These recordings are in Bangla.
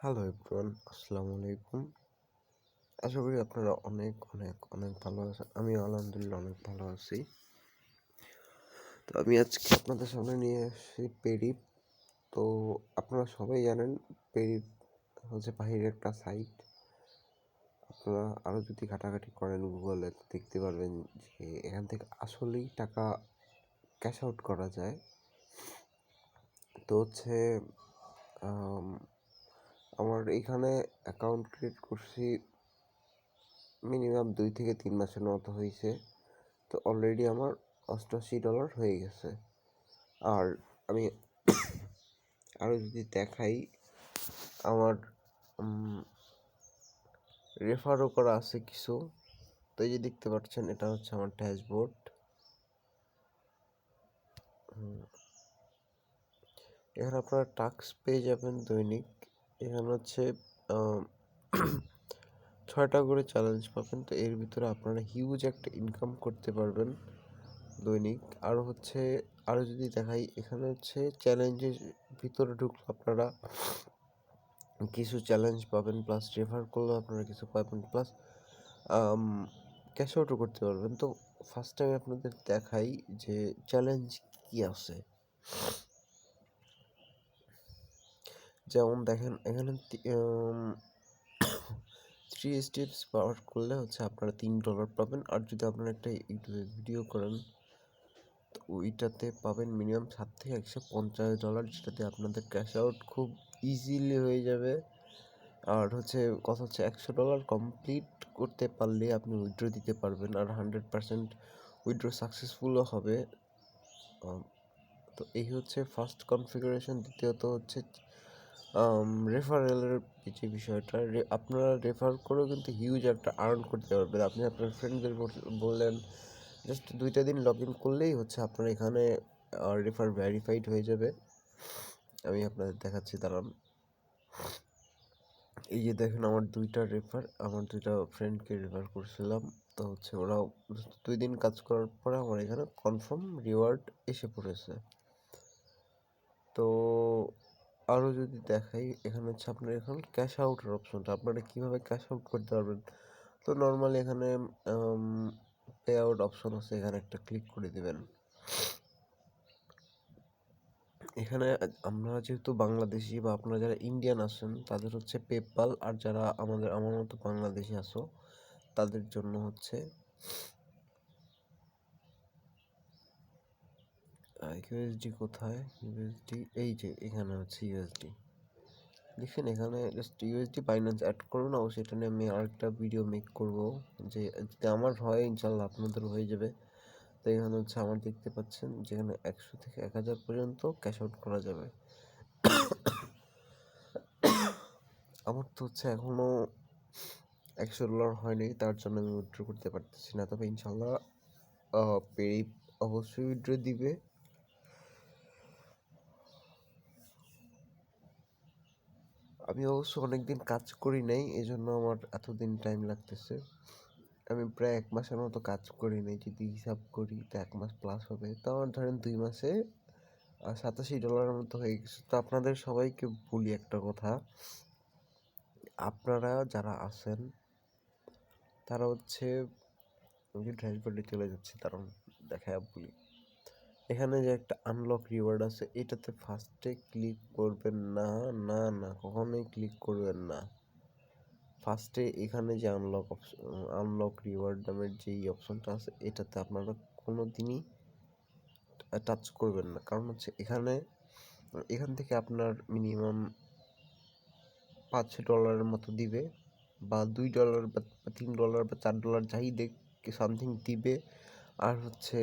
হ্যালো এভরিওয়ান, আসসালামু আলাইকুম। আশা করি আপনারা অনেক অনেক অনেক ভালো আছেন। আমি আলহামদুলিল্লাহ অনেক ভালো আছি। তো আমি আজকে আপনাদের সামনে নিয়ে এসেছি পেরিপ। তো আপনারা সবাই জানেন পেরিপ হচ্ছে বাহিরের একটা সাইট। আপনারা আরও যদি ঘাটাঘাটি করেন গুগলে দেখতে পারবেন যে এখান থেকে আসলেই টাকা ক্যাশ আউট করা যায়। তো হচ্ছে আমার এইখানে অ্যাকাউন্ট ক্রিয়েট করছি মিনিমাম 2 থেকে 3 মাসের মতো হয়েছে। তো অলরেডি আমার $88 হয়ে গেছে। আর আমি আরও যদি দেখাই, আমার রেফারও করা আছে কিছু। তো এই যে দেখতে পাচ্ছেন, এটা হচ্ছে আমার ড্যাশবোর্ড। এখানে আপনারা টাস্ক পেয়ে যাবেন দৈনিক। এখানে হচ্ছে 6টা করে চ্যালেঞ্জ পাবেন। তো এর ভিতরে আপনারা হিউজ একটা ইনকাম করতে পারবেন দৈনিক। আরও যদি দেখাই, এখানে হচ্ছে চ্যালেঞ্জের ভিতরে ঢুকলে আপনারা কিছু চ্যালেঞ্জ পাবেন, প্লাস রেফার করলেও আপনারা কিছু পাবেন, প্লাস ক্যাশ আউটও করতে পারবেন। তো ফার্স্ট টাইম আপনাদের দেখাই যে চ্যালেঞ্জ কি আছে। যেমন দেখেন, এখানে 3 স্টেপস পাওয়ার করলে হচ্ছে আপনারা $3 পাবেন। আর যদি আপনারা একটা ইউটিউবে ভিডিও করেন, তো ওইটাতে পাবেন মিনিমাম $7 থেকে $150, যেটাতে আপনাদের ক্যাশ আউট খুব ইজিলি হয়ে যাবে। আর কথা হচ্ছে $100 কমপ্লিট করতে পারলে আপনি উইথড্র দিতে পারবেন, আর 100% উইথড্র সাকসেসফুলও হবে। তো এই হচ্ছে ফার্স্ট কনফিগারেশন। দ্বিতীয়ত হচ্ছে রেফারেলের যে বিষয়টা, আপনারা রেফার করেও কিন্তু হিউজ একটা আর্ন করতে পারবেন। আপনি আপনার ফ্রেন্ডদের বললেন, জাস্ট 2টা দিন লগ ইন করলেই হচ্ছে আপনার এখানে রেফার ভেরিফাইড হয়ে যাবে। আমি আপনাদের দেখাচ্ছি, দাঁড়ান। এই যে দেখেন, আমার 2টা ফ্রেন্ডকে রেফার করছিলাম। তো হচ্ছে ওরাও 2 দিন কাজ করার পরে আমার এখানে কনফার্ম রিওয়ার্ড এসে পড়েছে। তো আরও যদি দেখাই, এখানে হচ্ছে আপনার এখন ক্যাশ আউটের অপশনটা, আপনারা কীভাবে ক্যাশ আউট করতে পারবেন। তো নর্মালি এখানে পে আউট অপশন আছে, এখানে একটা ক্লিক করে দেবেন। এখানে আমরা যেহেতু বাংলাদেশি বা আপনারা যারা ইন্ডিয়ান আছেন তাদের হচ্ছে পেপ্যাল, আর যারা আমার মতো বাংলাদেশি আছো তাদের জন্য হচ্ছে ইউএসডি। কোথায় ইউএসডি? এই যে এখানে হচ্ছে ইউএসডি। দেখেন, এখানে জাস্ট ইউএসডি বাইন্যান্স অ্যাড করুন। অবশ্যই এটা নিয়ে আমি আরেকটা ভিডিও মেক করব, যে যদি আমার হয় ইনশাল্লাহ আপনাদের হয়ে যাবে। তো এখানে হচ্ছে আমার দেখতে পাচ্ছেন যেখানে 100 থেকে 1000 পর্যন্ত ক্যাশ আউট করা যাবে। আমার তো হচ্ছে এখনও $100 হয়নি, তার জন্য আমি উইথড্র করতে পারতেছি না। তবে ইনশাল্লাহ পেরিপ অবশ্যই উইথড্র দিবে। আমি অবশ্য অনেকদিন কাজ করি নাই, এই জন্য আমার এতদিন টাইম লাগতেছে। আমি প্রায় 1 মাসের মতো কাজ করি নাই, যদি হিসাব করি তো 1 মাস প্লাস হবে। তো আমার ধরেন 2 মাসে $87 মতো হয়ে গেছে। তো আপনাদের সবাইকে বলি একটা কথা, আপনারা যারা আছেন তারা হচ্ছে, আমি ড্যাশবোর্ডে চলে যাচ্ছি, কারণ দেখায় বলি। এখানে যে একটা আনলক রিওয়ার্ড আছে, এটাতে ফার্স্টে ক্লিক করবেন না, না না, কখনোই ক্লিক করবেন না। ফার্স্টে এখানে যে আনলক রিওয়ার্ড নামের যেই অপশনটা আছে, এটাতে আপনারা কোনো দিনই টাচ করবেন না। কারণ হচ্ছে এখান থেকে আপনার মিনিমাম $5 মতো দিবে, বা $2 বা $3 বা $4 যাই দেখ সামথিং দিবে। আর হচ্ছে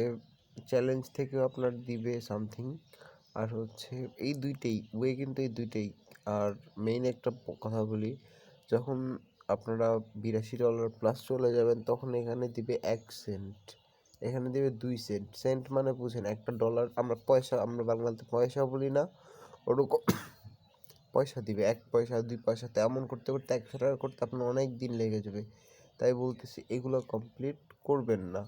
চ্যালেঞ্জ থেকেও আপনার দিবে সামথিং। আর হচ্ছে এই দুইটাই ওয়ে, কিন্তু এই দুইটাই। আর মেইন একটা কথা বলি, যখন আপনারা $82 প্লাস চলে যাবেন, তখন এখানে দিবে 1 সেন্ট, এখানে দিবে 2 সেন্ট। সেন্ট মানে বুঝেন, একটা ডলার, আমরা বাংলাতে পয়সা বলি না, ওরকম পয়সা দিবে। 1 পয়সা 2 পয়সা তেমন করতে করতে 100 টাকা করতে আপনার অনেক দিন লেগে যাবে। তাই বলতেছি, এগুলো কমপ্লিট করবেন না।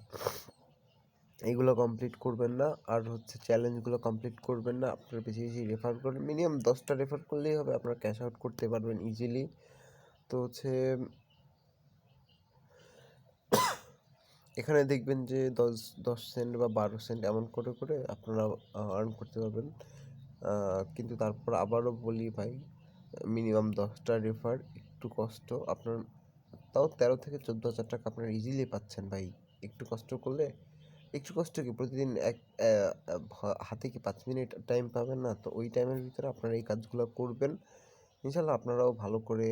এইগুলো কমপ্লিট করবেন না, আর হচ্ছে চ্যালেঞ্জগুলো কমপ্লিট করবেন না। আপনার বেশি বেশি রেফার করবেন, মিনিমাম 10টা রেফার করলেই হবে, আপনার ক্যাশ আউট করতে পারবেন ইজিলি। তো হচ্ছে এখানে দেখবেন যে 10 সেন্ট বা 12 সেন্ট এমন করে করে আপনারা আর্ন করতে পারবেন। কিন্তু তারপর আবারও বলি ভাই, মিনিমাম 10টা রেফার, একটু কষ্ট আপনার, তাও 13 থেকে 14 হাজার টাকা আপনারা ইজিলি পাচ্ছেন ভাই। একটু কষ্ট করলে, একটু কষ্ট কি প্রতিদিন হাতে কি 5 মিনিট টাইম পাবেন না? তো ওই টাইমের ভিতরে আপনারা এই কাজগুলো করবেন, ইনশাল্লাহ আপনারাও ভালো করে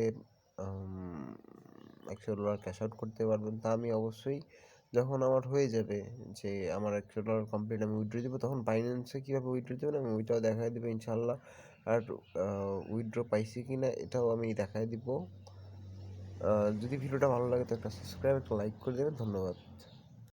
$100 ক্যাশ আউট করতে পারবেন। তা আমি অবশ্যই যখন আমার হয়ে যাবে যে আমার $100 কমপ্লিট, আমি উইথড্র দেবো, তখন বাইন্যান্সে কীভাবে উইথড্র দেবেন আমি ওইটাও দেখাই দেবো ইনশাল্লাহ। আর উইথড্র পাইছি কি না এটাও আমি দেখাই দিব। যদি ভিডিওটা ভালো লাগে তো একটা সাবস্ক্রাইব, একটা লাইক করে দেবেন। ধন্যবাদ।